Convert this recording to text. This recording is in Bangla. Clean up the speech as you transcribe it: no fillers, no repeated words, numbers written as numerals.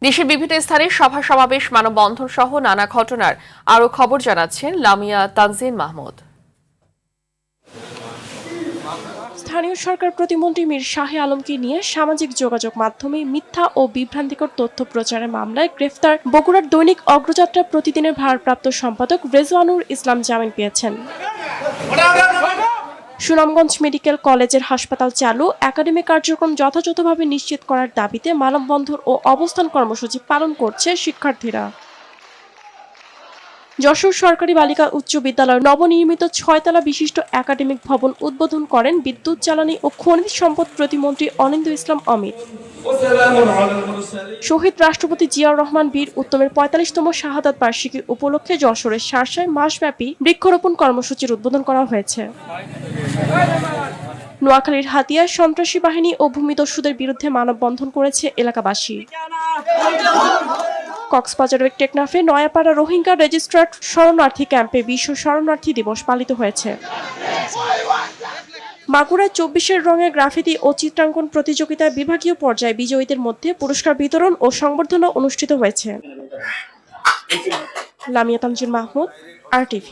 দেশের বিভিন্ন স্থানে সভা সমাবেশ, মানববন্ধন সহ নানা ঘটনার আরো খবর জানাচ্ছেন লামিয়া তানজিন মাহমুদ। স্থানীয় সরকার প্রতিমন্ত্রী মীর শাহে আলমকে নিয়ে সামাজিক যোগাযোগ মাধ্যমে মিথ্যা ও বিভ্রান্তিকর তথ্য প্রচারের মামলায় গ্রেফতার বগুড়ার দৈনিক অগ্রযাত্রা প্রতিদিনের ভারপ্রাপ্ত সম্পাদক রেজওয়ানুর ইসলাম জামিন পেয়েছেন। সুনামগঞ্জ মেডিকেল কলেজের হাসপাতাল চালু, একাডেমিক কার্যক্রম যথাযথভাবে নিশ্চিত করার দাবিতে মানববন্ধন ও অবস্থান কর্মসূচি পালন করছে শিক্ষার্থীরা। যশোর সরকারি বালিকা উচ্চ বিদ্যালয়ের নবনির্মিত 6 তলা বিশিষ্ট একাডেমিক ভবন উদ্বোধন করেন বিদ্যুৎ, জ্বালানি ও খনিজ সম্পদ প্রতিমন্ত্রী অনিন্দ্য ইসলাম অমিত। শহীদ রাষ্ট্রপতি জিয়াউর রহমান বীর উত্তমের 45তম শাহাদাত বার্ষিকী উপলক্ষে যশোরের শার্শায় মাসব্যাপী বৃক্ষরোপণ কর্মসূচির উদ্বোধন করা হয়েছে। নোয়াখালীর হাতিয়ায় সন্ত্রাসী বাহিনী ও ভূমিদস্যুদের বিরুদ্ধে মানববন্ধন করেছে এলাকাবাসী। কক্সবাজারের টেকনাফে নয়াপাড়া রোহিঙ্গা রেজিস্ট্রার্ড শরণার্থী ক্যাম্পে বিশ্ব শরণার্থী দিবস পালিত হয়েছে। মাগুরায় 24-এর রঙে গ্রাফিতি ও চিত্রাঙ্কন প্রতিযোগিতায় বিভাগীয় পর্যায়ে বিজয়ীদের মধ্যে পুরস্কার বিতরণ ও সংবর্ধনা অনুষ্ঠিত হয়েছে। লামিয়া তানজিন মাহমুদ, RTV।